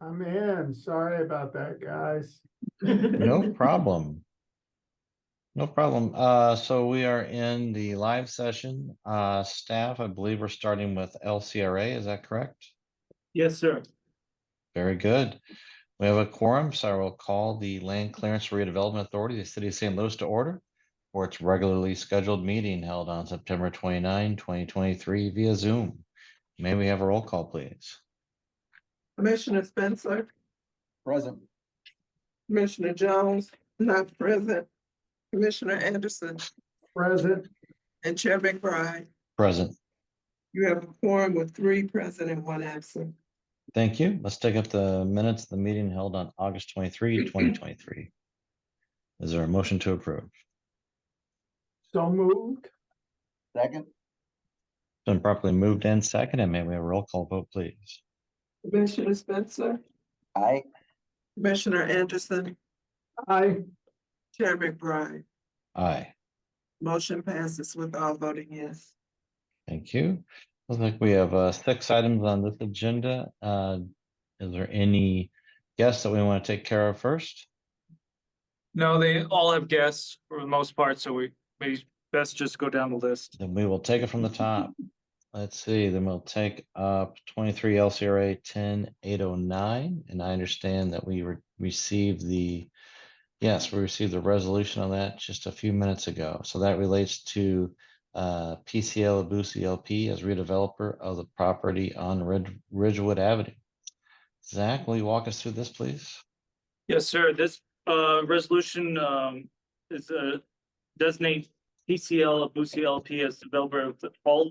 I'm in. Sorry about that, guys. No problem. No problem. So we are in the live session. Staff, I believe we're starting with LCRA. Is that correct? Yes, sir. Very good. We have a quorum, so I will call the Land Clearance Redevelopment Authority, the City of St. Louis, to order for its regularly scheduled meeting held on September 29, 2023 via Zoom. May we have a roll call, please? Commissioner Spencer, Present. Commissioner Jones, not present. Commissioner Anderson Present. and Chair McBride. Present. You have a quorum with 3 present and 1 absent. Thank you. Let's take up the minutes of the meeting held on August 23, 2023. Is there a motion to approve? So moved. Second. Been properly moved and seconded. May we have a roll call vote, please? Commissioner Spencer, Aye. Commissioner Anderson, Aye. Chair McBride. Aye. Motion passes with all voting yes. Thank you. Looks like we have 6 items on this agenda. Is there any guests that we want to take care of first? No, they all have guests for the most part, so we may best just go down the list. Then we will take it from the top. Let's see, then we'll take up 23 LCRA 10809. And I understand that we received the, yes, we received the resolution on that just a few minutes ago. So that relates to PCL Abusi LP as redeveloper of the property on Ridgewood Avenue. Zach, will you walk us through this, please? Yes, sir. This resolution is designate PCL Abusi LP as developer of all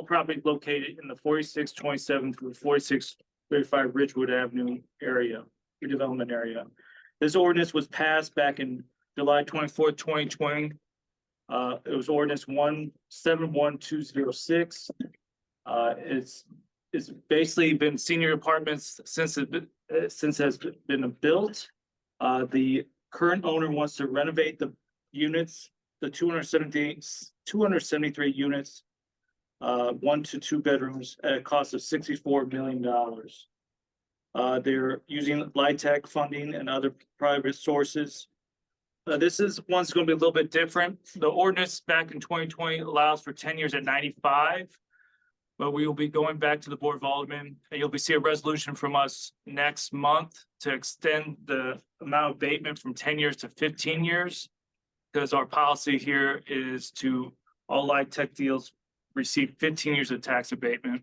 property located in the 4627 through 4635 Ridgewood Avenue area, redevelopment area. This ordinance was passed back in July 24th, 2020. It was ordinance 171206. It's basically been senior apartments since it has been built. The current owner wants to renovate the units, the 273 units, 1 to 2 bedrooms at a cost of $64 million. They're using LIHTC funding and other private sources. This is one's going to be a little bit different. The ordinance back in 2020 allows for 10 years at 95, but we will be going back to the Board of Aldermen, and you'll see a resolution from us next month to extend the amount of abatement from 10 years to 15 years, because our policy here is to all LIHTC deals receive 15 years of tax abatement.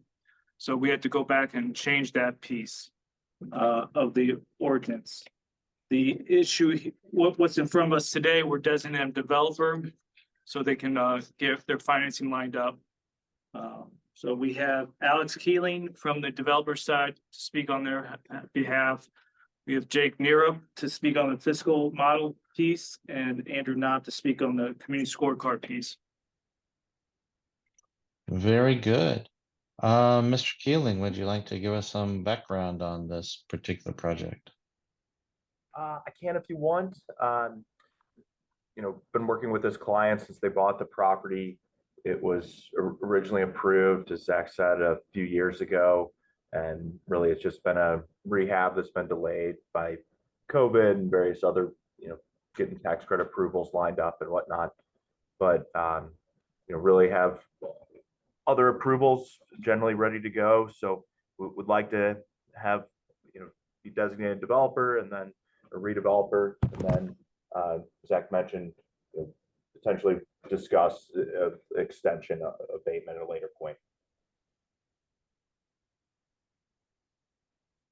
So we had to go back and change that piece of the ordinance. The issue, what's in front of us today, we're designating a developer so they can get their financing lined up. So we have Alex Keeling from the developer side to speak on their behalf. We have Jake Nerup to speak on the fiscal model piece, and Andrew Knott to speak on the community scorecard piece. Very good. Mr. Keeling, would you like to give us some background on this particular project? I can if you want. Been working with this client since they bought the property. It was originally approved, as Zach said, a few years ago, and really it's just been a rehab that's been delayed by COVID and various other, getting tax credit approvals lined up and whatnot. But really have other approvals generally ready to go. So we would like to have, be designated developer and then a redeveloper, and then Zach mentioned potentially discuss extension of abatement at a later point.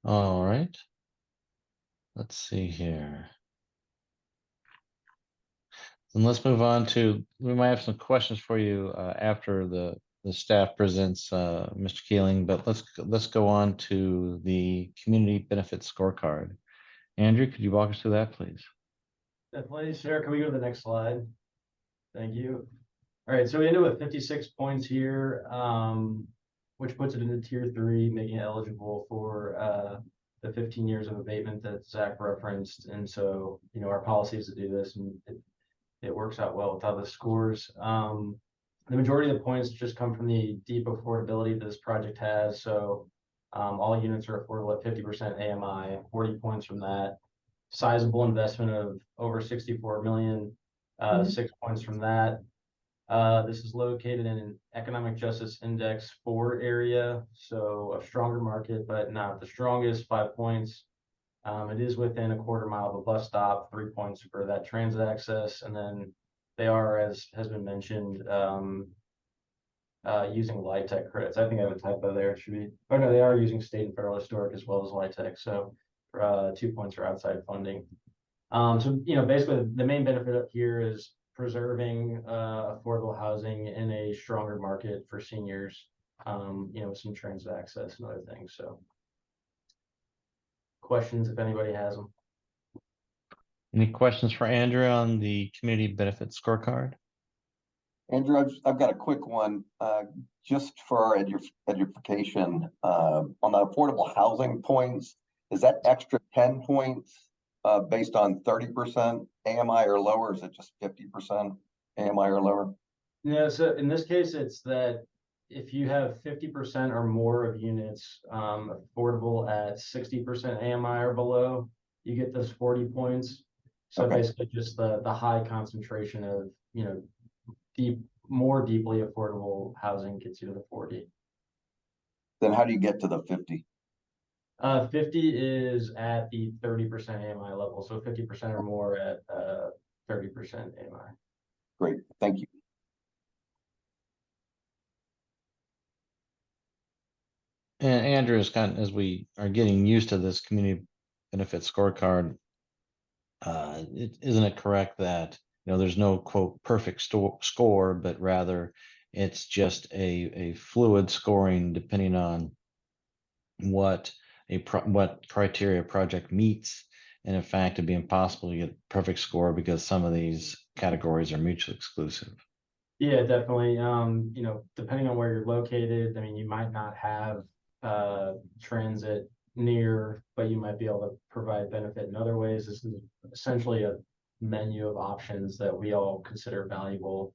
All right. Let's see here. And let's move on to, we might have some questions for you after the staff presents Mr. Keeling, but let's go on to the community benefit scorecard. Andrew, could you walk us through that, please? Definitely, sir. Can we go to the next slide? Thank you. All right, so we ended with 56 points here, which puts it into tier 3, making it eligible for the 15 years of abatement that Zach referenced. And so, our policy is to do this, and it works out well with other scores. The majority of the points just come from the deep affordability that this project has. So All units are affordable at 50% AMI, 40 points from that. Sizable investment of over 64 million, 6 points from that. This is located in an economic justice index 4 area, so a stronger market, but not the strongest, 5 points. It is within a quarter mile of a bus stop, 3 points for that transit access, and then they are, as has been mentioned, using LIHTC credits. I think I have a typo there. It should be, oh no, they are using state and federal historic as well as LIHTC, so 2 points are outside funding. So, basically the main benefit up here is preserving affordable housing in a stronger market for seniors, with some transit access and other things. So questions if anybody has them. Any questions for Andrew on the community benefit scorecard? Andrew, I've got a quick one, just for our edification, on the affordable housing points. Is that extra 10 points, based on 30% AMI or lower? Or is it just 50% AMI or lower? Yeah, so in this case, it's that if you have 50% or more of units affordable at 60% AMI or below, you get those 40 points. So Okay. basically just the high concentration of, more deeply affordable housing gets you to the 40. Then how do you get to the 50? 50 is at the 30% AMI level, so 50% or more at 30% AMI. Great, thank you. And Andrew, as we are getting used to this community benefit scorecard, isn't it correct that there's no quote perfect score, but rather it's just a fluid scoring depending on what criteria a project meets, and in fact it'd be impossible to get a perfect score because some of these categories are mutually exclusive. Yeah, definitely. Depending on where you're located, I mean, you might not have transit near, but you might be able to provide benefit in other ways. This is essentially a menu of options that we all consider valuable,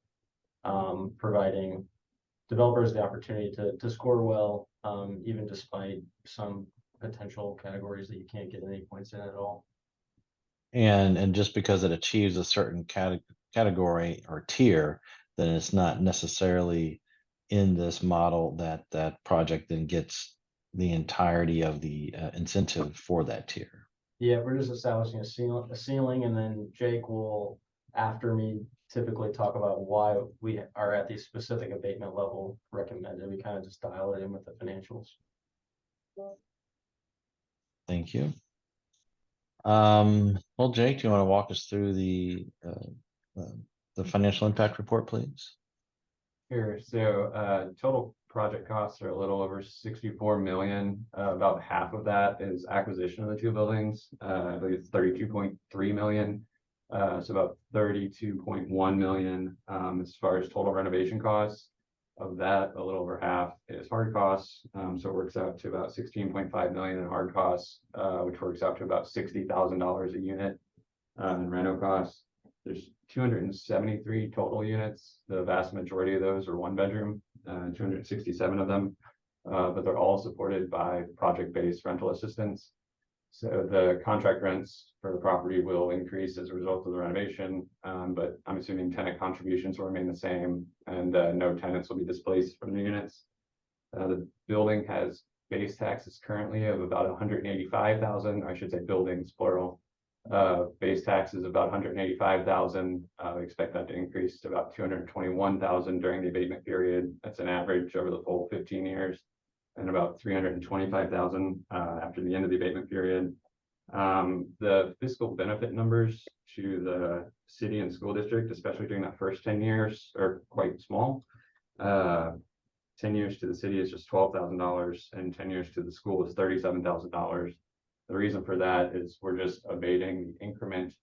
providing developers the opportunity to score well, even despite some potential categories that you can't get any points in at all. And just because it achieves a certain category or tier, then it's not necessarily in this model that project then gets the entirety of the incentive for that tier. Yeah, we're just establishing a ceiling, and then Jake will, after me, typically talk about why we are at the specific abatement level recommended. We kind of just dial it in with the financials. Thank you. Well, Jake, do you want to walk us through the financial impact report, please? Sure. So total project costs are a little over 64 million. About half of that is acquisition of the two buildings. I believe it's 32.3 million. So about 32.1 million as far as total renovation costs. Of that, a little over half is hard costs. So it works out to about 16.5 million in hard costs, which works out to about $60,000 a unit in reno costs. There's 273 total units. The vast majority of those are one bedroom, 267 of them, but they're all supported by project-based rental assistance. So the contract rents for the property will increase as a result of the renovation, but I'm assuming tenant contributions will remain the same, and no tenants will be displaced from the units. The building has base taxes currently of about 185,000, I should say buildings plural. Base taxes about 185,000. We expect that to increase to about 221,000 during the abatement period. That's an average over the full 15 years, and about 325,000 after the end of the abatement period. The fiscal benefit numbers to the city and school district, especially during that first 10 years, are quite small. 10 years to the city is just $12,000, and 10 years to the school is $37,000. The reason for that is we're just abating the increment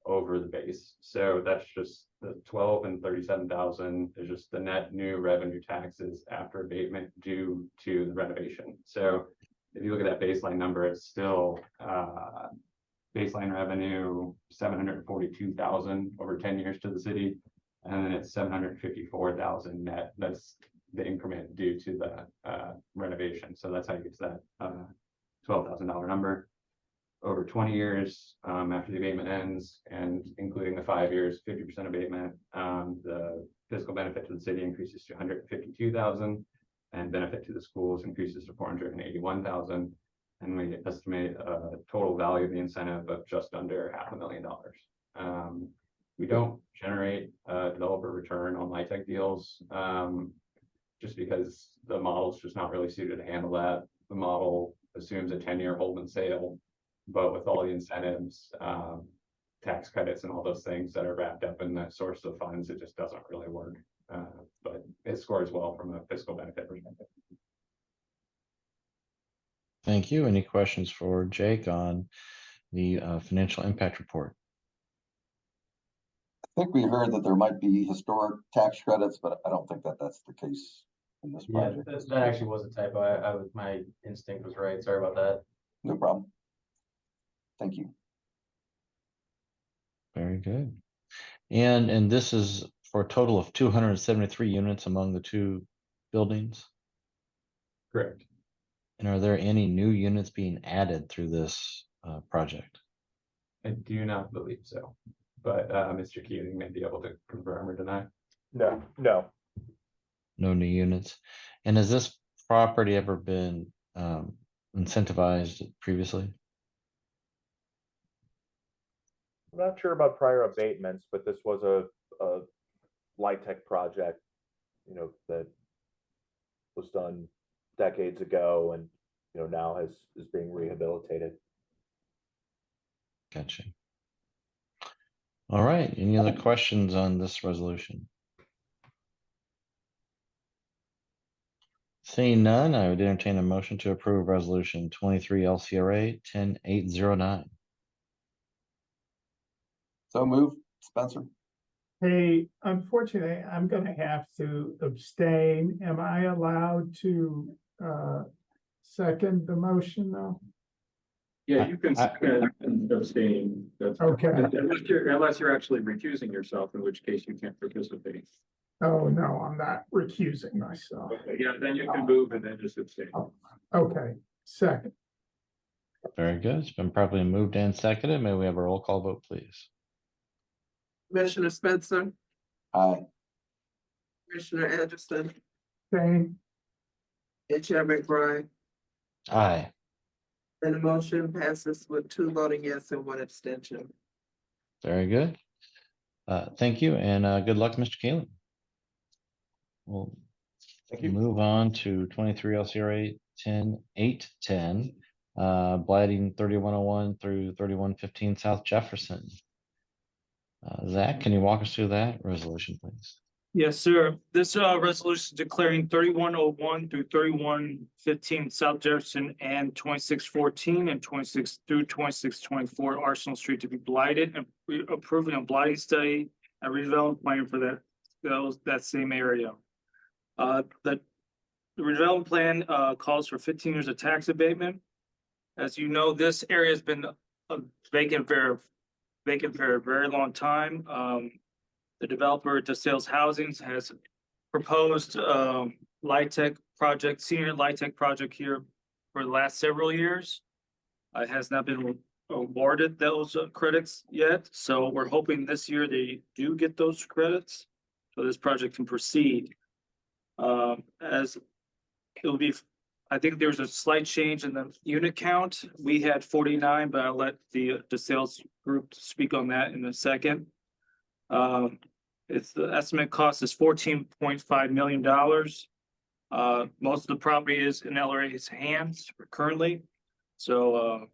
over the base. So that's just the 12 and 37,000 is just the net new revenue taxes after abatement due to the renovation. So if you look at that baseline number, it's still baseline revenue 742,000 over 10 years to the city, and then it's 754,000 net. That's the increment due to the renovation. So that's how you get to that $12,000 number. Over 20 years after the abatement ends, and including the 5 years, 50% abatement, the fiscal benefit to the city increases to $152,000, and benefit to the schools increases to $481,000. And we estimate a total value of the incentive of just under $500,000. We don't generate a developer return on LIHTC deals just because the model's just not really suited to handle that. The model assumes a 10-year hold and sale, but with all the incentives, tax credits and all those things that are wrapped up in that source of funds, it just doesn't really work. But it scores well from a fiscal benefit perspective. Thank you. Any questions for Jake on the financial impact report? I think we heard that there might be historic tax credits, but I don't think that that's the case in this Yeah, project. that actually was a typo. My instinct was right. Sorry about that. No problem. Thank you. Very good. And this is for a total of 273 units among the two buildings. Correct. And are there any new units being added through this project? I do not believe so, but Mr. Keating may be able to confirm or deny. No. No new units. And has this property ever been incentivized previously? I'm not sure about prior abatements, but this was a LIHTC project, you know, that was done decades ago and, you know, now is being rehabilitated. Gotcha. All right. Any other questions on this resolution? Seeing none, I would entertain a motion to approve resolution 23 LCRA 10809. So move, Spencer. Hey, unfortunately, I'm gonna have to abstain. Am I allowed to second the motion though? Yeah, you can abstain. That's Okay. unless you're actually recusing yourself, in which case you can't participate. Oh, no, I'm not recusing myself. Okay, yeah, then you can move and then just abstain. Okay, second. Very good. It's been properly moved and seconded. May we have a roll call vote, please? Commissioner Spencer, Aye. Commissioner Anderson, Same. and Chair McBride. Aye. And the motion passes with 2 voting yes and 1 abstention. Very good. Thank you, and good luck, Mr. Keeling. We'll Thank you. move on to 23 LCRA 10810, blighting 3101 through 3115 South Jefferson. Zach, can you walk us through that resolution, please? Yes, sir. This resolution declaring 3101 through 3115 South Jefferson and 2614 and 26 through 2624 Arsenal Street to be blighted, and approving a blighting study and redevelopment plan for that same area. The redevelopment plan calls for 15 years of tax abatement. As you know, this area has been vacant for a very long time. The developer, DeSales Housing, has proposed LIHTC project, senior LIHTC project here for the last several years. It has not been awarded those credits yet, so we're hoping this year they do get those credits, so this project can proceed. As it will be, I think there's a slight change in the unit count. We had 49, but I'll let the sales group speak on that in a second. It's the estimate cost is $14.5 million. Most of the property is in LRA's hands currently. So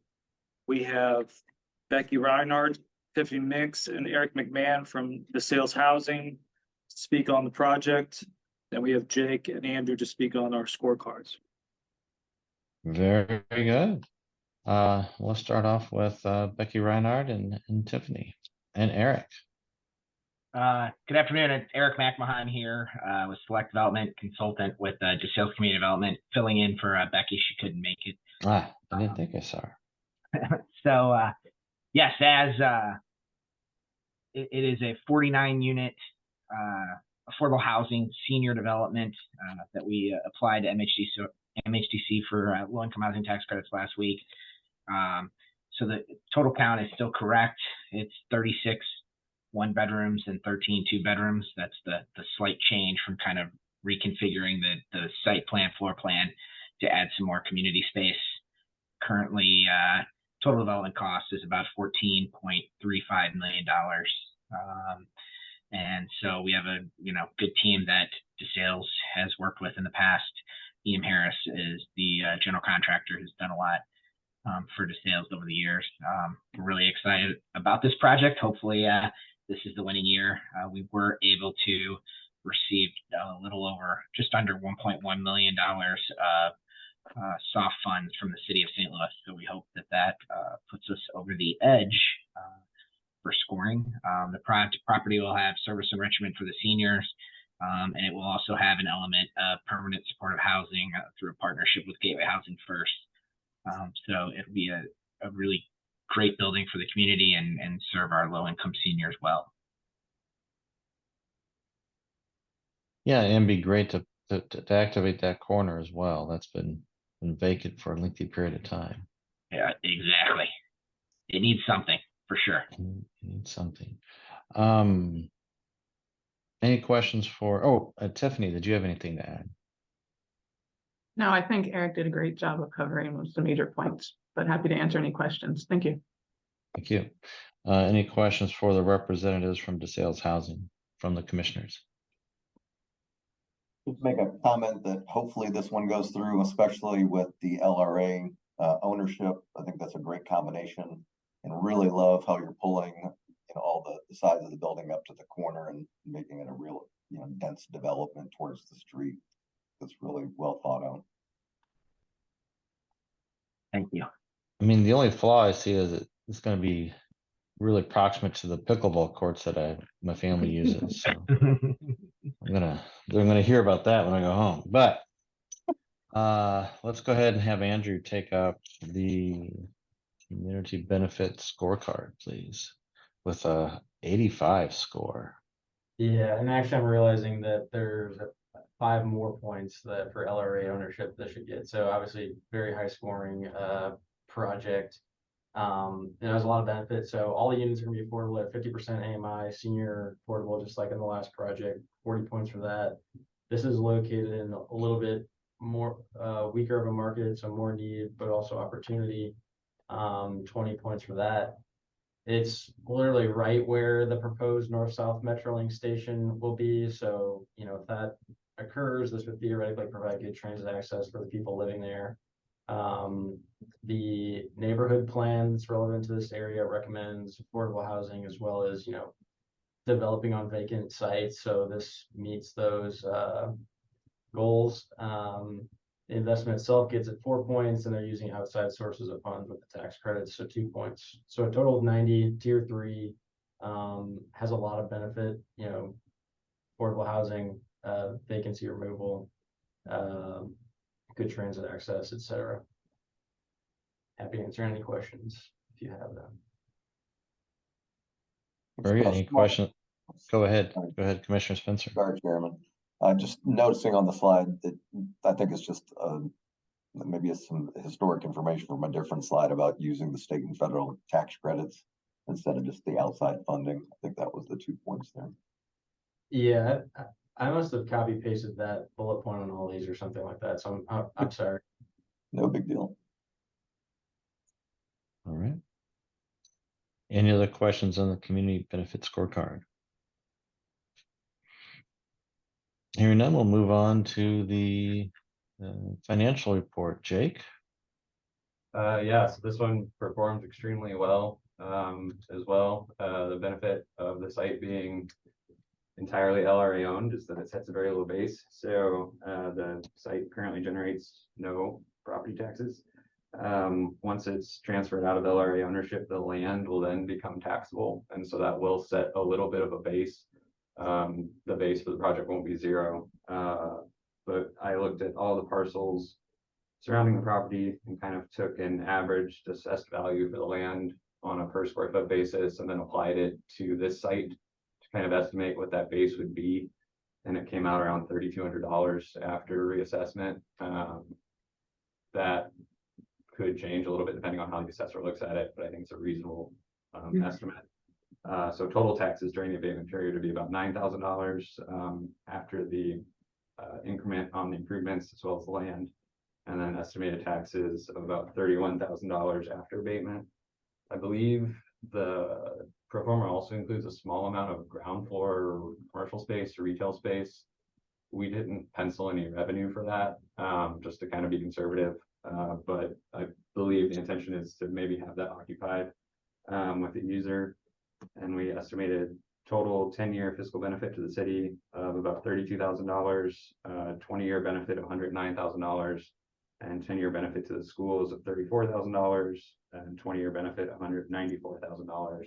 we have Becky Reinhardt, Tiffany Mix, and Eric McMahon from DeSales Housing to speak on the project. Then we have Jake and Andrew to speak on our scorecards. Very, very good. Let's start off with Becky Reinhardt and Tiffany and Eric. Good afternoon. It's Eric McMahon here with Select Development Consultant with DeSales Community Development, filling in for Becky. She couldn't make it. I didn't think I saw her. So, yes, as it is a 49 unit affordable housing senior development that we applied to MHDC for low-income housing tax credits last week. So the total count is still correct. It's 36 one-bedrooms and 13 two-bedrooms. That's the slight change from kind of reconfiguring the site plan, floor plan to add some more community space. Currently, total development cost is about $14.35 million. And so we have a good team that DeSales has worked with in the past. Ian Harris is the general contractor who's done a lot for DeSales over the years. We're really excited about this project. Hopefully this is the winning year. We were able to receive a little over, just under $1.1 million of soft funds from the city of St. Louis. So we hope that puts us over the edge for scoring. The property will have service enrichment for the seniors, and it will also have an element of permanent supportive housing through a partnership with Gateway Housing First. So it'll be a really great building for the community and serve our low-income seniors well. Yeah, and be great to activate that corner as well. That's been vacant for a lengthy period of time. Yeah, exactly. It needs something for sure. It needs something. Any questions for, Tiffany, did you have anything to add? No, I think Eric did a great job of covering most of the major points, but happy to answer any questions. Thank you. Thank you. Any questions for the representatives from DeSales Housing, from the commissioners? Just make a comment that hopefully this one goes through, especially with the LRA ownership. I think that's a great combination, and really love how you're pulling all the sides of the building up to the corner and making it a real dense development towards the street. It's really well thought out. Thank you. I mean, the only flaw I see is it's going to be really proximate to the pickleball courts that my family uses. So they're gonna hear about that when I go home. But let's go ahead and have Andrew take up the community benefit scorecard, please, with a 85 score. Yeah, and actually I'm realizing that there's 5 more points that for LRA ownership this should get. So obviously very high scoring project. It has a lot of benefits. So all the units are gonna be affordable at 50% AMI, senior affordable, just like in the last project, 40 points for that. This is located in a little bit more weaker of a market, so more need, but also opportunity. 20 points for that. It's literally right where the proposed north-south Metrolink station will be. So, if that occurs, this would theoretically provide good transit access for the people living there. The neighborhood plan that's relevant to this area recommends affordable housing as well as, developing on vacant sites. So this meets those goals. The investment itself gets at 4 points, and they're using outside sources of funds with the tax credits, so 2 points. So a total of 90. Tier 3 has a lot of benefit, affordable housing, vacancy removal, good transit access, etc. Happy to answer any questions if you have them. Very good. Any questions? Go ahead, Commissioner Spencer. Sorry, Chairman. Just noticing on the slide that I think it's just maybe it's some historic information from a different slide about using the state and federal tax credits instead of just the outside funding. I think that was the 2 points there. Yeah, I must have copy pasted that bullet point on all these or something like that. So I'm sorry. No big deal. All right. Any other questions on the community benefit scorecard? Hearing none, we'll move on to the financial report. Jake? Yeah, so this one performed extremely well as well. The benefit of the site being entirely LRA owned is that it sets a very low base. So the site currently generates no property taxes. Once it's transferred out of LRA ownership, the land will then become taxable. And so that will set a little bit of a base. The base for the project won't be 0. But I looked at all the parcels surrounding the property and kind of took an average assessed value for the land on a per square foot basis and then applied it to this site to kind of estimate what that base would be. and it came out around $3,200 after reassessment. That could change a little bit depending on how the assessor looks at it, but I think it's a reasonable estimate. So total taxes during the abatement period would be about $9,000 after the increment on the improvements as well as the land, and then estimated taxes of about $31,000 after abatement. I believe the pro forma also includes a small amount of ground floor commercial space or retail space. We didn't pencil any revenue for that, just to kind of be conservative. But I believe the intention is to maybe have that occupied with the user. And we estimated total 10-year fiscal benefit to the city of about $32,000, 20-year benefit of $109,000, and 10-year benefit to the schools of $34,000, and 20-year benefit of $194,000.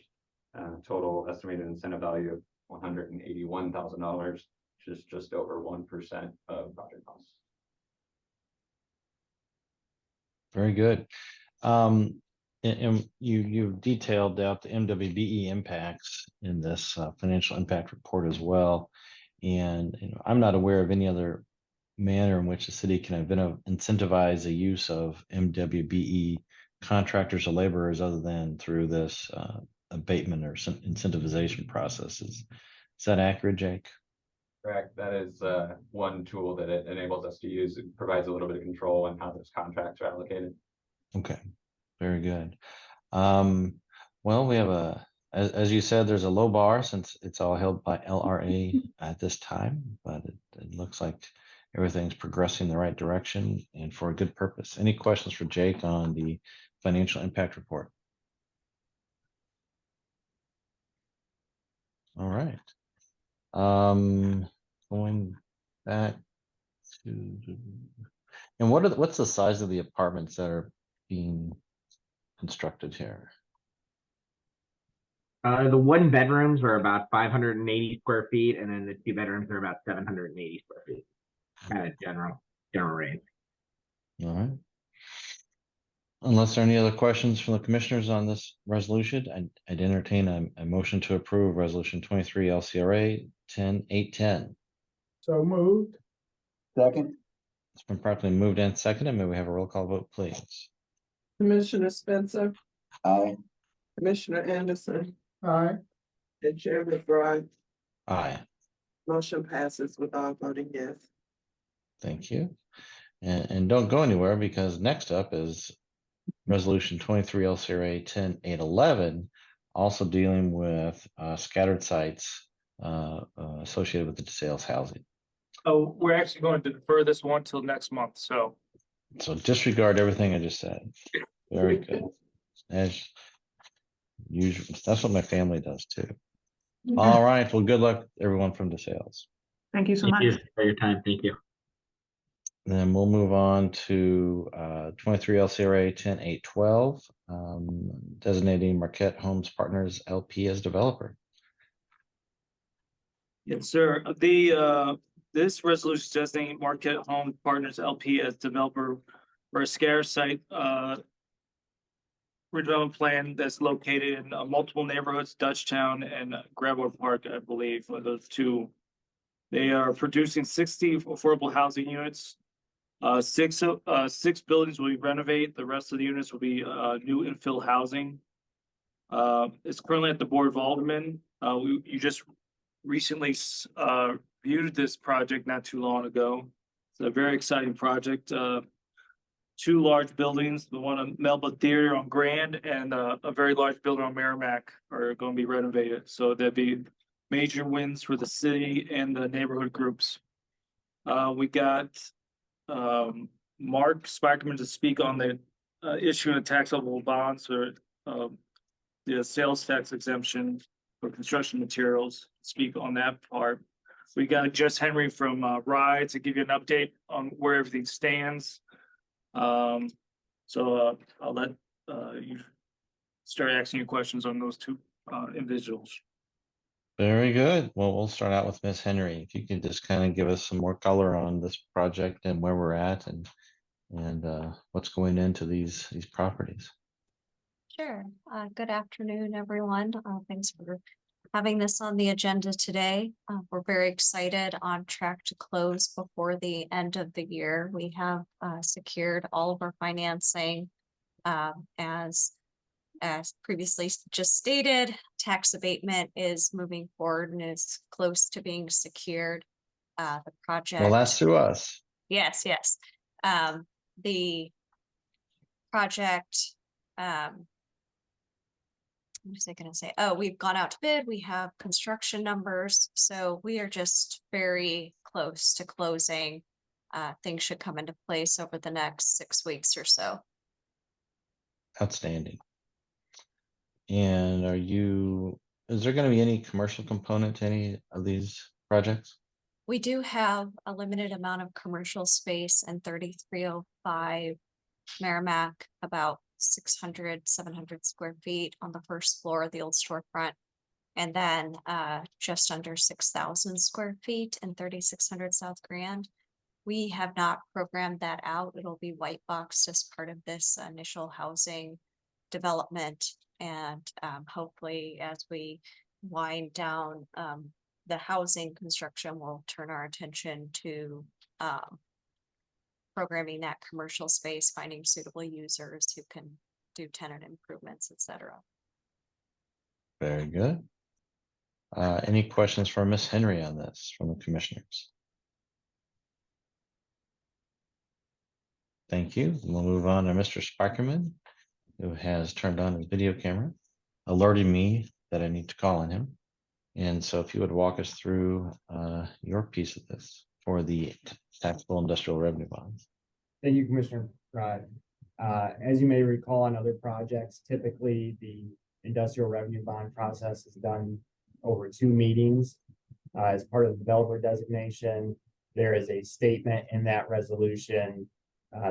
Total estimated incentive value of $181,000, which is just over 1% of project costs. Very good. And you detailed out the MWBE impacts in this financial impact report as well. And I'm not aware of any other manner in which the city can incentivize the use of MWBE contractors or laborers other than through this abatement or some incentivization processes. Is that accurate, Jake? Correct. That is one tool that it enables us to use. It provides a little bit of control on how those contracts are allocated. Okay, very good. Well, we have as you said, there's a low bar since it's all held by LRA at this time, but it looks like everything's progressing in the right direction and for a good purpose. Any questions for Jake on the financial impact report? All right. Going back to, and what's the size of the apartments that are being constructed here? The 1 bedrooms are about 580 square feet, and then the 2 bedrooms are about 780 square feet. Kind of general range. All right. Unless there are any other questions from the commissioners on this resolution, I'd entertain a motion to approve resolution 23 LCRA 10810. So moved. Second, It's been properly moved and seconded. May we have a roll call vote, please? Commissioner Spencer, aye. Commissioner Anderson, Aye. and Chair McBride. Aye. Motion passes with all voting yes. Thank you. And don't go anywhere because next up is resolution 23 LCRA 10811, also dealing with scattered sites associated with the sales housing. Oh, we're actually going to defer this one till next month, so. So disregard everything I just said. Very good. As usual, that's what my family does too. All right. Well, good luck, everyone from DeSales. Thank you so Thank much. you for your time. Thank you. Then we'll move on to 23 LCRA 10812, designating Marquette Homes Partners LP as developer. Yes, sir. This resolution designating Marquette Home Partners LP as developer for a scarce site redevelopment plan that's located in multiple neighborhoods, Dutchtown and Greenwood Park, I believe, are those two. They are producing 60 affordable housing units. 6 buildings will be renovated. The rest of the units will be new infill housing. It's currently at the Board of Aldermen. You just recently viewed this project not too long ago. It's a very exciting project. 2 large buildings, the one on Melba Theater on Grand and a very large building on Merrimack are going to be renovated. So there'll be major wins for the city and the neighborhood groups. We got Mark Spikerman to speak on the issuing of taxable bonds or the sales tax exemption for construction materials. Speak on that part. We got Jess Henry from RIDE to give you an update on where everything stands. I'll let you start asking your questions on those 2 individuals. Very good. Well, we'll start out with Ms. Henry. If you can just kind of give us some more color on this project and where we're at and what's going into these properties. Sure. Good afternoon, everyone. Thanks for having this on the agenda today. We're very excited, on track to close before the end of the year. We have secured all of our financing. As previously just stated, tax abatement is moving forward and is close to being secured. The project. Well, that's through us. Yes, yes. The project, what was I gonna say? Oh, we've gone out to bid, we have construction numbers, so we are just very close to closing. Things should come into place over the next 6 weeks or so. Outstanding. And is there gonna be any commercial component to any of these projects? We do have a limited amount of commercial space in 3305 Merrimack, about 600, 700 square feet on the first floor of the old storefront. And then just under 6,000 square feet in 3600 South Grand. We have not programmed that out. It'll be white boxed as part of this initial housing development. And hopefully, as we wind down the housing construction, we'll turn our attention to programming that commercial space, finding suitable users who can do tenant improvements, etc. Very good. Any questions for Miss Henry on this from the commissioners? Thank you. We'll move on to Mr. Sparkerman, who has turned on his video camera, alerting me that I need to call on him. And so if you would walk us through your piece of this for the taxable industrial revenue bonds. Thank you, Commissioner Frye. As you may recall on other projects, typically the industrial revenue bond process is done over 2 meetings. As part of the developer designation, there is a statement in that resolution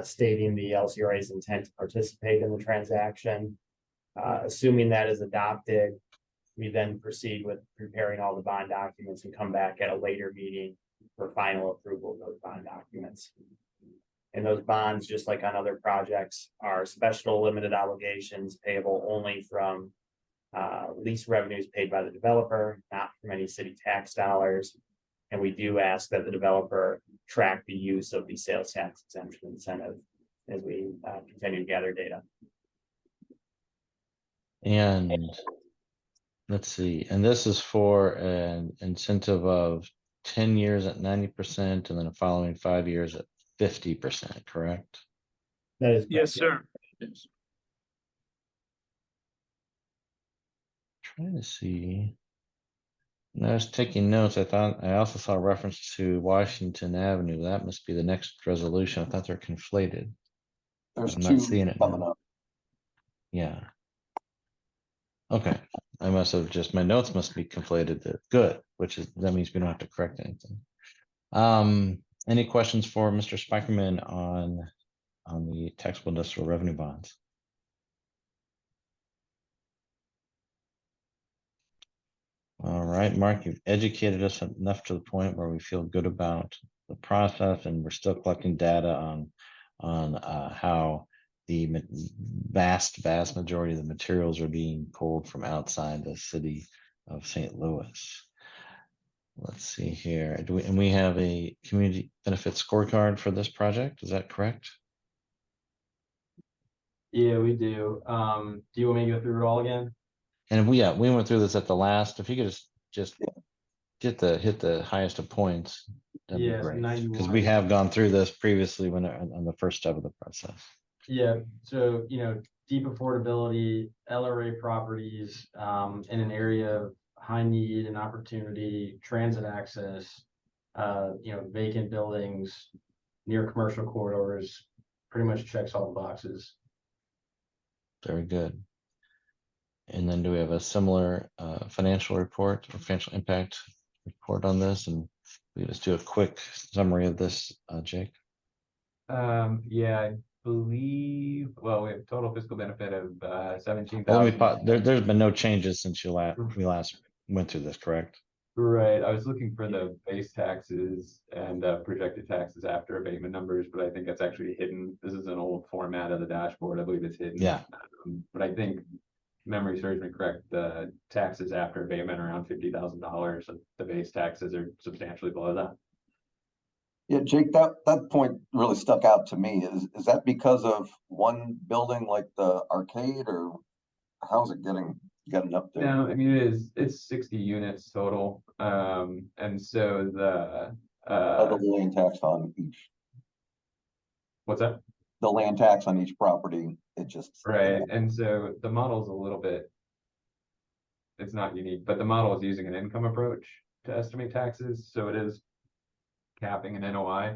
stating the LCRA's intent to participate in the transaction. Assuming that is adopted, we then proceed with preparing all the bond documents and come back at a later meeting for final approval of those bond documents. And those bonds, just like on other projects, are special limited obligations payable only from lease revenues paid by the developer, not from any city tax dollars. And we do ask that the developer track the use of the sales tax exemption incentive as we continue to gather data. And let's see, and this is for an incentive of 10 years at 90% and then the following 5 years at 50%, correct? That is correct. Yes, sir. Yes. Trying to see. When I was taking notes, I also saw a reference to Washington Avenue. That must be the next resolution. I thought they're conflated. There's I'm 2 not seeing it coming now. up. Yeah. Okay, I must have my notes must be conflated. Good, that means we don't have to correct anything. Any questions for Mr. Spikerman on the taxable industrial revenue bonds? All right, Mark, you've educated us enough to the point where we feel good about the process, and we're still collecting data on how the vast majority of the materials are being pulled from outside the city of St. Louis. Let's see here. And we have a community benefit scorecard for this project. Is that correct? Yeah, we do. Do you want me to go through it all again? And we went through this at the last. If you could just hit the highest of points, that'd be great. Because we have gone through this previously on the first step of the process. Yeah, so deep affordability, LRA properties in an area of high need and opportunity, transit access, vacant buildings near commercial corridors, pretty much checks all the boxes. Very good. And then do we have a similar financial report or financial impact report on this? And we just do a quick summary of this, Jake. Yeah, I believe, well, we have total fiscal benefit of 17,000. Well, there's been no changes since we last went through this, correct? Right. I was looking for the base taxes and projected taxes after abatement numbers, but I think that's actually hidden. This is an old format of the dashboard. I believe it's hidden. Yeah. But I think memory serves me correct, the taxes after abatement are around $50,000, and the base taxes are substantially below that. Yeah, Jake, that point really stuck out to me. Is that because of one building like the arcade, or how's it getting up there? No, I mean, it's 60 units total. And so The land tax on each, what's that? the land tax on each property, it just. Right, and so the model's a little bit, it's not unique, but the model is using an income approach to estimate taxes, so it is capping an NOI.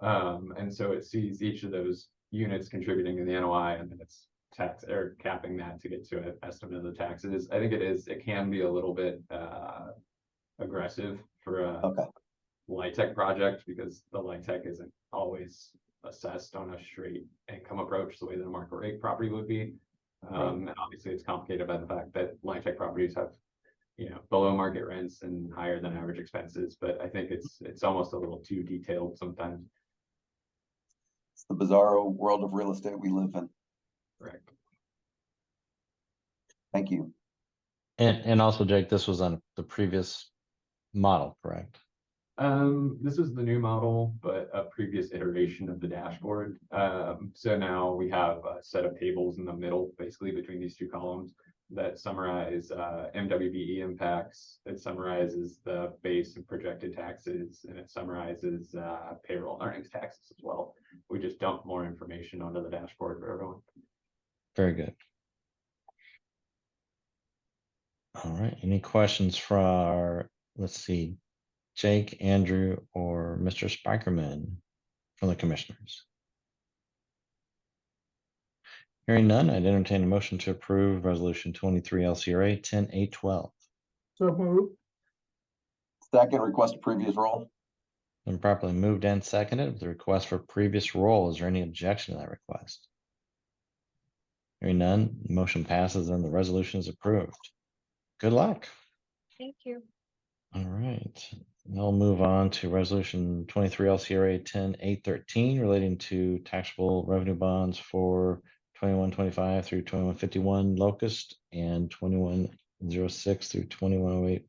And so it sees each of those units contributing to the NOI, and then it's tax or capping that to get to an estimate of the taxes. I think it can be a little bit aggressive for a Okay. light tech project, because the light tech isn't always assessed on a straight income approach the way that a market rate property would be. And obviously it's complicated by the fact that light tech properties have, below market rents and higher than average expenses, but I think it's almost a little too detailed sometimes. It's the bizarro world of real estate we live in. Correct. Thank you. And also, Jake, this was on the previous model, correct? This is the new model, but a previous iteration of the dashboard. So now we have a set of tables in the middle, basically between these two columns, that summarize MWBE impacts. It summarizes the base and projected taxes, and it summarizes payroll and earnings taxes as well. We just dump more information onto the dashboard for everyone. Very good. All right, any questions for our, let's see, Jake, Andrew, or Mr. Spikerman from the commissioners? Hearing none, I'd entertain a motion to approve resolution 23 LCRA 10-812. So move. Second, request a previous roll. Been properly moved and seconded with the request for previous roll. Is there any objection to that request? Hearing none, motion passes and the resolution is approved. Good luck. Thank you. All right, now we'll move on to resolution 23 LCRA 10-813 relating to taxable revenue bonds for 2125 through 2151 Locust and 2106 through 2108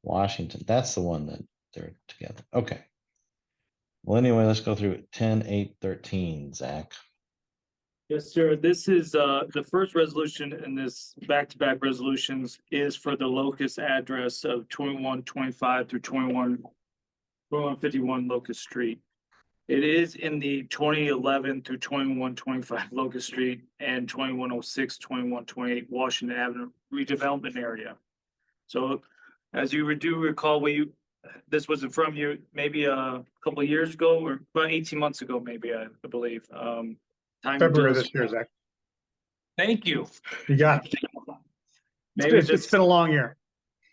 Washington. That's the one that they're together. Okay. Well, anyway, let's go through 10-813, Zach. Yes, sir. This is the first resolution in this back-to-back resolutions is for the locus address of 2125 through 2151 Locust Street. It is in the 2011 through 2125 Locust Street and 2106, 2128 Washington Avenue redevelopment area. So as you do recall, this was from you maybe a couple of years ago, or about 18 months ago, maybe, I believe. February this year, Zach. Thank you. You got it. Maybe It's been a long year.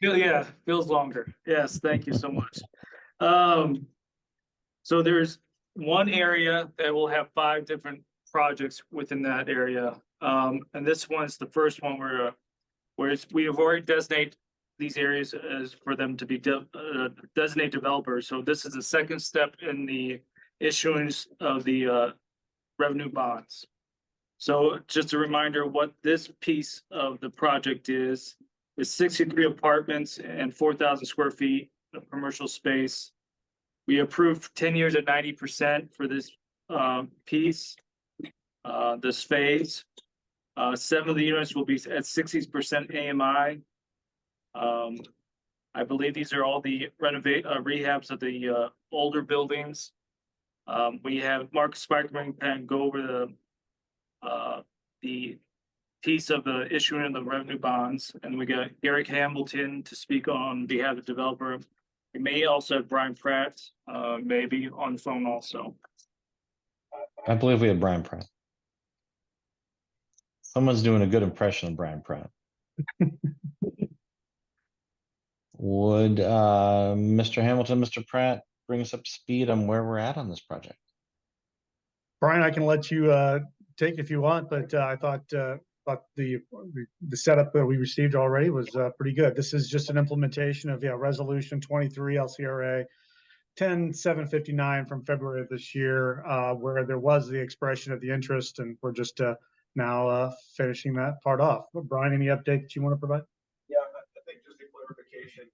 Yeah, feels longer. Yes, thank you so much. So there's one area that will have 5 different projects within that area. And this one's the first one where we have already designated these areas as for them to be designate developers. So this is the second step in the issuance of the revenue bonds. So just a reminder, what this piece of the project is 63 apartments and 4,000 square feet of commercial space. We approved 10 years at 90% for this piece, this phase. 7 of the units will be at 60% AMI. I believe these are all the rehabs of the older buildings. We have Mark Spikerman and go over the piece of the issuing of the revenue bonds, and we got Eric Hamilton to speak on behalf of the developer. We may also have Brian Pratt, maybe on the phone also. I believe we have Brian Pratt. Someone's doing a good impression of Brian Pratt. Would Mr. Hamilton, Mr. Pratt bring us up to speed on where we're at on this project? Brian, I can let you take if you want, but I thought the setup that we received already was pretty good. This is just an implementation of resolution 23 LCRA 10-759 from February of this year, where there was the expression of the interest, and we're just now finishing that part off. But Brian, any update that you want to provide? Yeah, I think just a clarification,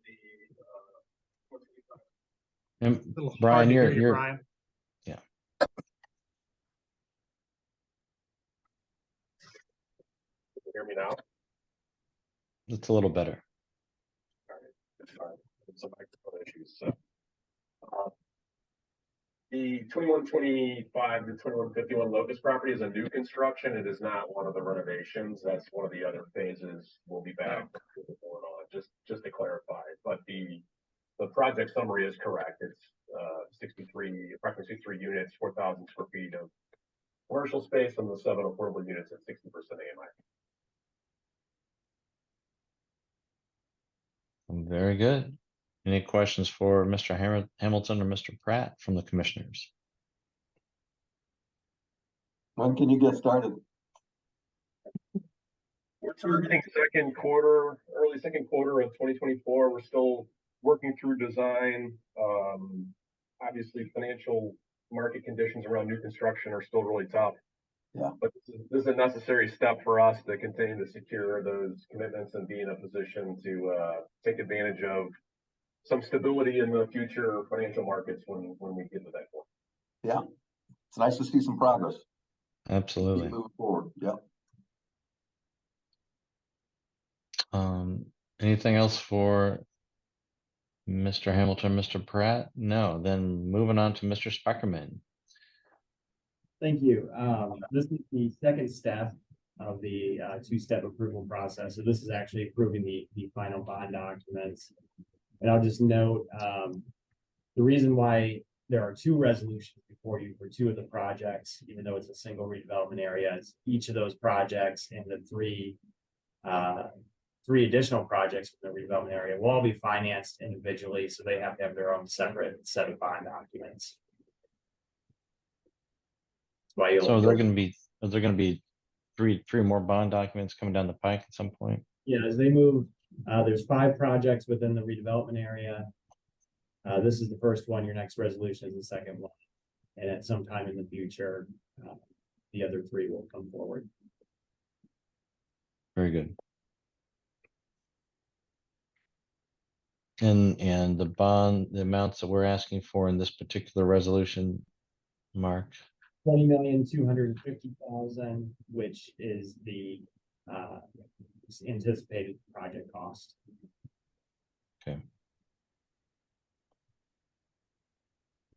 And A little hard Brian, to hear you're, you, Brian. yeah, hear me now? it's a little better. Sorry, some microphone issues, so. The 2125 to 2151 Locust property is a new construction. It is not one of the renovations. That's one of the other phases. We'll be back on, just to clarify. But the project summary is correct. It's approximately 63 units, 4,000 square feet of commercial space, and the 7 affordable units at 60% AMI. Very good. Any questions for Mr. Hamilton or Mr. Pratt from the commissioners? When can you get started? We're targeting early second quarter of 2024. We're still working through design. Obviously, financial market conditions around new construction are still really tough. Yeah. But this is a necessary step for us to continue to secure those commitments and be in a position to take advantage of some stability in the future financial markets when we get to that point. Yeah, it's nice to see some progress. Absolutely. Keep moving forward. Yeah. Anything else for Mr. Hamilton, Mr. Pratt? No, then moving on to Mr. Speckerman. Thank you. This is the second step of the two-step approval process. So this is actually approving the final bond documents. And I'll just note the reason why there are two resolutions before you for two of the projects, even though it's a single redevelopment area, is each of those projects and the three additional projects from the redevelopment area will all be financed individually, so they have to have their own separate set of bond documents. So are there going to be three more bond documents coming down the pike at some point? Yeah, as they move, there's 5 projects within the redevelopment area. This is the first one. Your next resolution is the second one, and at some time in the future, the other 3 will come forward. Very good. And the amounts that we're asking for in this particular resolution, Mark? 20,250,000, which is the anticipated project cost. Okay.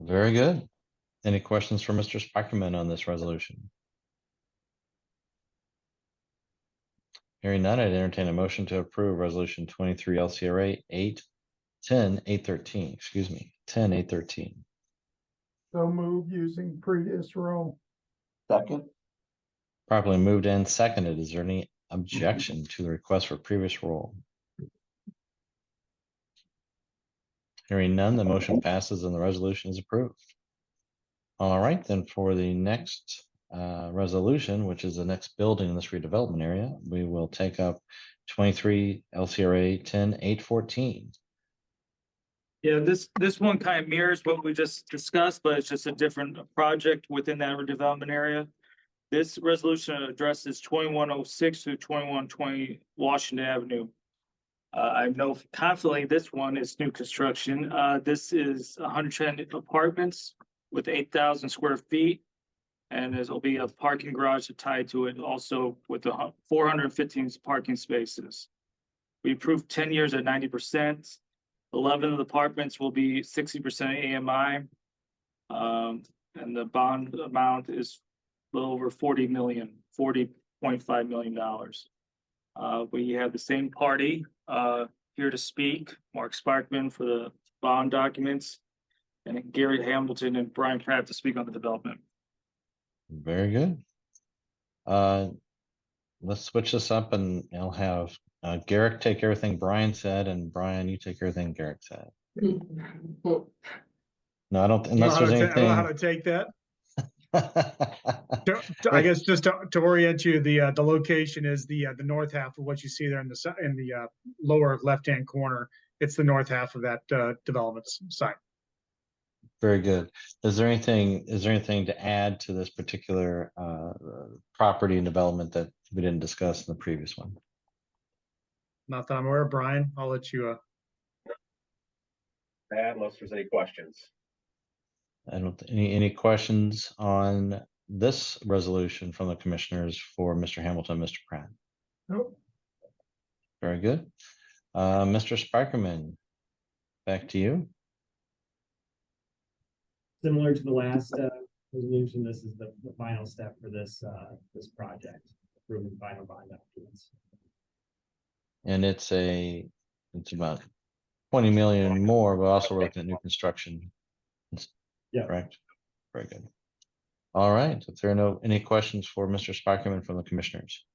Very good. Any questions for Mr. Speckerman on this resolution? Hearing none, I'd entertain a motion to approve resolution 23 LCRA 813, excuse me, 10-813. So move using previous rule. Second. Properly moved and seconded. Is there any objection to the request for previous rule? Hearing none, the motion passes and the resolution is approved. All right, then for the next resolution, which is the next building in this redevelopment area, we will take up 23 LCRA 10-814. Yeah, this one kind of mirrors what we just discussed, but it's just a different project within that redevelopment area. This resolution addresses 2106 to 2120 Washington Avenue. I know confidently this one is new construction. This is 110 apartments with 8,000 square feet. And there'll be a parking garage tied to it also with the 415 parking spaces. We approved 10 years at 90%. 11 of the apartments will be 60% AMI. And the bond amount is a little over $40.5 million. We have the same party here to speak, Mark Sparkman for the bond documents, and Gary Hamilton and Brian Pratt to speak on the development. Very good. Let's switch this up and I'll have Garrick take everything Brian said, and Brian, you take everything Garrick said. No, I don't, unless there's anything. I don't know how to take that. I guess just to orient you, the location is the north half of what you see there in the lower left-hand corner. It's the north half of that development site. Very good. Is there anything to add to this particular property and development that we didn't discuss in the previous one? Not that I'm aware of. Brian, I'll let you, Add unless there's any questions. I don't, any questions on this resolution from the commissioners for Mr. Hamilton, Mr. Pratt? Nope. Very good. Mr. Spikerman, back to you. Similar to the last resolution, this is the final step for this this project, approving final bond documents. And it's about 20 million more, but also we're looking at new construction. Yeah. Correct. Very good. All right. If there are any questions for Mr. Spikerman from the commissioners?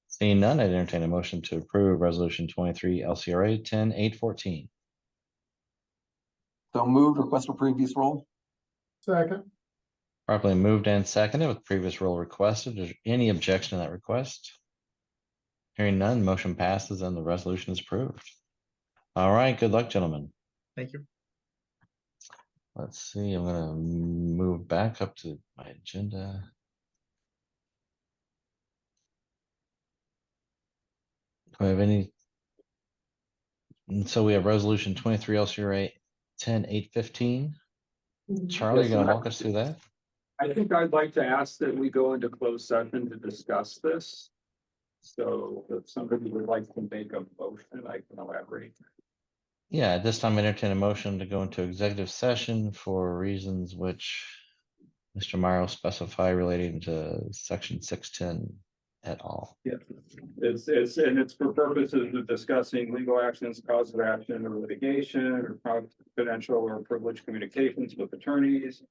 Seeing none, I'd entertain a motion to approve resolution 23 LCRA 10-814. So moved, request for previous roll? Second. Properly moved and seconded with previous roll requested. Is there any objection to that request? Hearing none, motion passes and the resolution is approved. All right, good luck, gentlemen. thank you. Let's see, I'm gonna move back up to my agenda. Do I have any? And so we have resolution 23 LCRA 10-815. Charlie, Yes, you gonna sir. walk us through that? I think I'd like to ask that we go into closed session to discuss this. So if somebody would like to make a motion, I can elaborate. Yeah, at this time, I entertain a motion to go into executive session for reasons which Mr. Morrow specify relating to section 610 et al. Yeah, it's for purposes of discussing legal actions, cause of action, or litigation, or confidential or privileged communications with attorneys.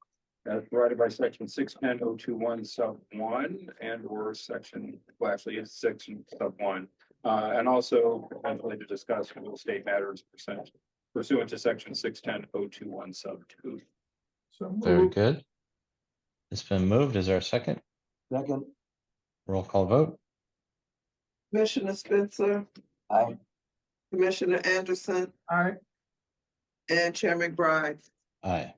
As provided by section 610-021 sub 1 and or section, well, actually it's section sub 1. And also potentially to discuss real estate matters pursuant to section 610-021 sub 2. So Very moved. good. It's been moved. Is there a second? Second. Roll call vote. Commissioner Spencer, Aye. Commissioner Anderson, Aye. and Chair McBride. Aye.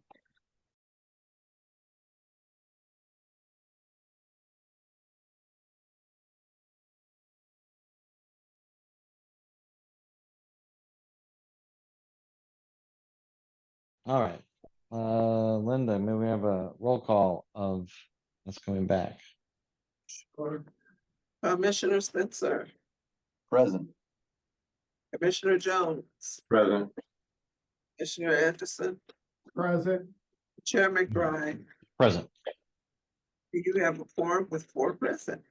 All right. Linda, may we have a roll call of us coming back? Commissioner Spencer, Present. Commissioner Jones, Present. Commissioner Anderson, Present. Chair McBride. Present. You have a forum with 4 present.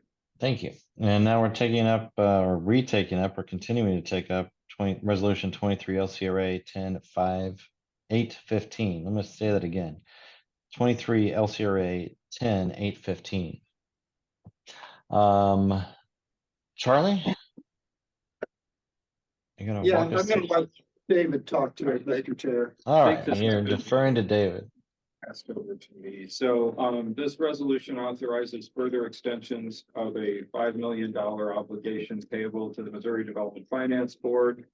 Thank you. And now we're taking up, or retaking up, or continuing to take up resolution 23 LCRA 10-5-815. Let me say that again. 23 LCRA 10-815. Charlie? You're gonna Yeah, walk I'm us gonna through. let David talk to it later, Chair. All Take right, this you're one. deferring to David. Passed over to me. So, this resolution authorizes further extensions of a $5 million obligation payable to the Missouri Development Finance Board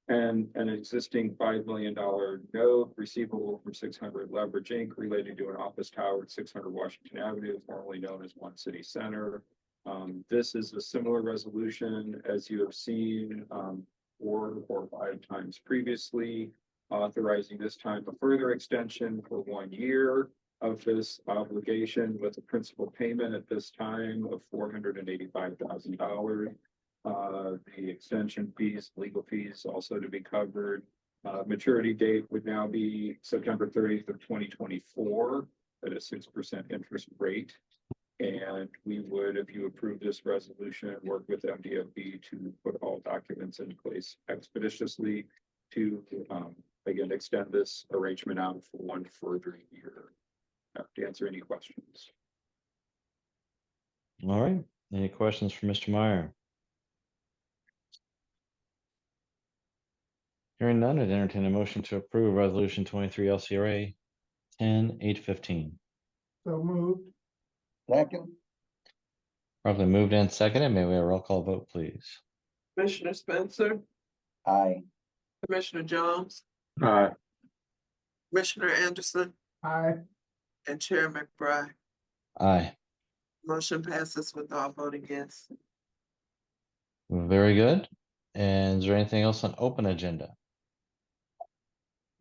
and an existing $5 million note receivable from 600 Leverage Inc. related to an office tower at 600 Washington Avenue, formerly known as One City Center. This is a similar resolution as you have seen, 4 or 5 times previously, authorizing this time a further extension for 1 year of this obligation with a principal payment at this time of $485,000. The extension fees, legal fees also to be covered. Maturity date would now be September 30th of 2024 at a 6% interest rate. And we would, if you approve this resolution, work with MDFB to put all documents in place expeditiously to, again, extend this arrangement out for 1 further year. To answer any questions. All right. Any questions for Mr. Meyer? Hearing none, I'd entertain a motion to approve resolution 23 LCRA 10-815. So moved. Second. Probably moved and seconded. May we have a roll call vote, please? Commissioner Spencer, Aye. Commissioner Jones, Aye. Commissioner Anderson, Aye. and Chair McBride. Aye, Motion passes with all voting yes. very good. And is there anything else on open agenda?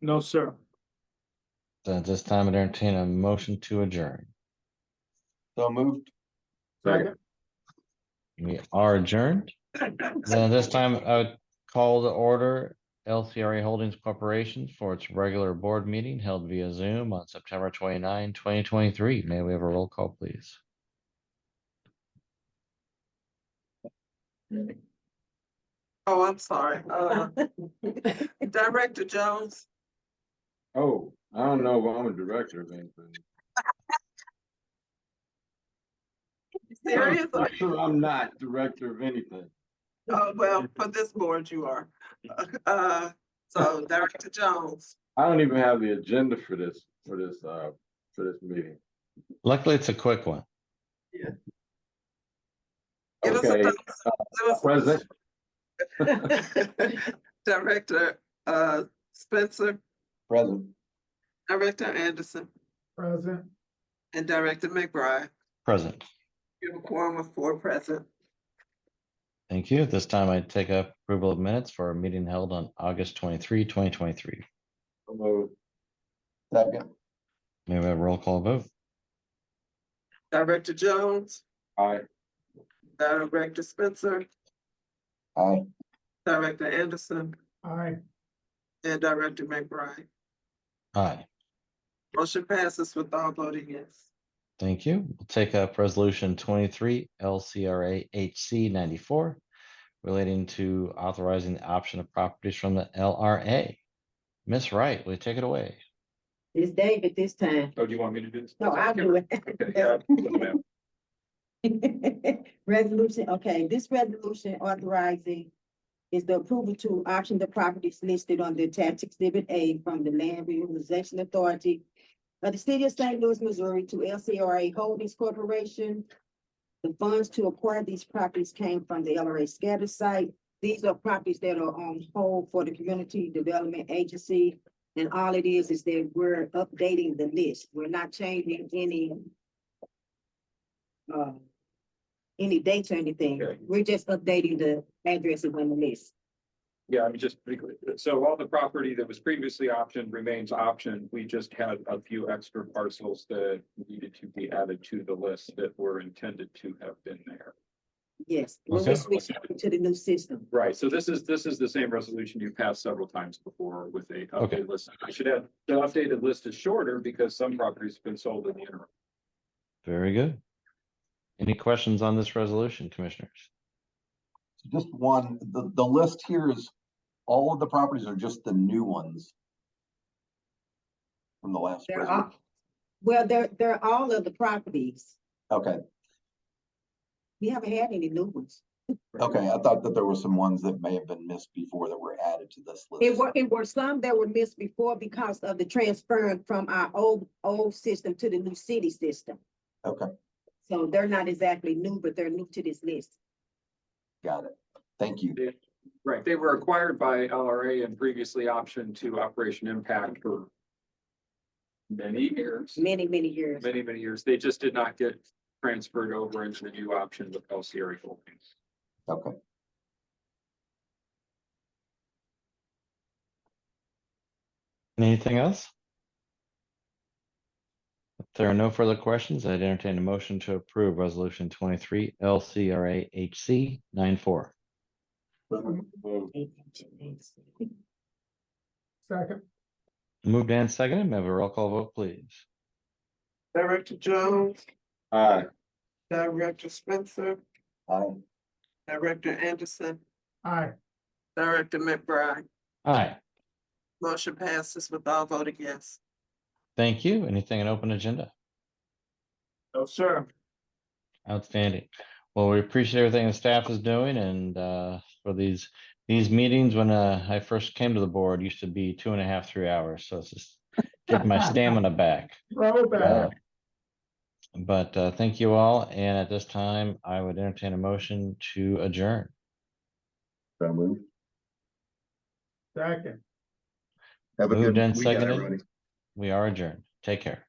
No, sir. Then at this time, I entertain a motion to adjourn. So moved. Second. We are adjourned. Then at this time, I would call to order LCRA Holdings Corporation for its regular board meeting held via Zoom on September 29, 2023. May we have a roll call, please? Oh, I'm sorry. Director Jones, Oh, I don't know if I'm a director of anything. serious? I'm sure I'm not director of anything. Oh, well, for this board you are. So Director Jones, I don't even have the agenda for this meeting. Luckily, it's a quick one. give us a Okay, thumbs. present. Director Spencer, Present. Director Anderson, Present. and Director McBride. Present. We have a quorum of 4 present. Thank you. At this time, I take up approval of minutes for a meeting held on August 23, 2023. Second. May we have a roll call vote? Director Jones, Aye. Director Spencer, Aye. Director Anderson, Aye. and Director McBride. Aye. Motion passes with all voting yes. Thank you. We'll take up resolution 23 LCRA HC 94 relating to authorizing the option of properties from the LRA. Miss Wright, will you take it away? It's David this time. Oh, do you want me to do this? No, I'll do it. Okay, yeah, ma'am. Resolution, okay, this resolution authorizing is the approval to auction the properties listed on the tax exhibit A from the Land Realization Authority of the City of St. Louis, Missouri to LCRA Holdings Corporation. The funds to acquire these properties came from the LRA scatter site. These are properties that are on hold for the Community Development Agency. And all it is that we're updating the list. We're not changing any dates or anything. Okay. We're just updating the addresses on the list. Yeah, I'm just pretty clear. So all the property that was previously optioned remains optioned. We just had a few extra parcels that needed to be added to the list that were intended to have been there. Yes, when we switch to the new system. Right, so this is the same resolution you passed several times before with a Okay. updated list. I should add, the updated list is shorter because some properties have been sold in the interim. Very good. Any questions on this resolution, commissioners? Just one, the list here is all of the properties or just the new ones? From the last. They're all, well, they're all of the properties. Okay, We haven't had any new ones. okay, I thought that there were some ones that may have been missed before that were added to this list. It were some that were missed before because of the transferring from our old system to the new city system. Okay, So they're not exactly new, but they're new to this list. got it. Thank you. Right, they were acquired by LRA and previously optioned to Operation Impact for many years. Many years. Many years. They just did not get transferred over into the new option with LCRA Holdings. Okay. Anything else? If there are no further questions, I'd entertain a motion to approve resolution 23 LCRA HC 94. Second. Moved and seconded. May I have a roll call vote, please? Director Jones, Aye. Director Spencer, Aye. Director Anderson, Aye. Director McBride. Aye. Motion passes with all voting yes. Thank you. Anything in open agenda? No, sir. Outstanding. Well, we appreciate everything the staff is doing and for these meetings when I first came to the board used to be 2.5, 3 hours. So it's just getting my stamina back. Throw back. But thank you all. And at this time, I would entertain a motion to adjourn. So moved. Second. Have a Moved good and weekend, seconded. everybody. We are adjourned. Take care.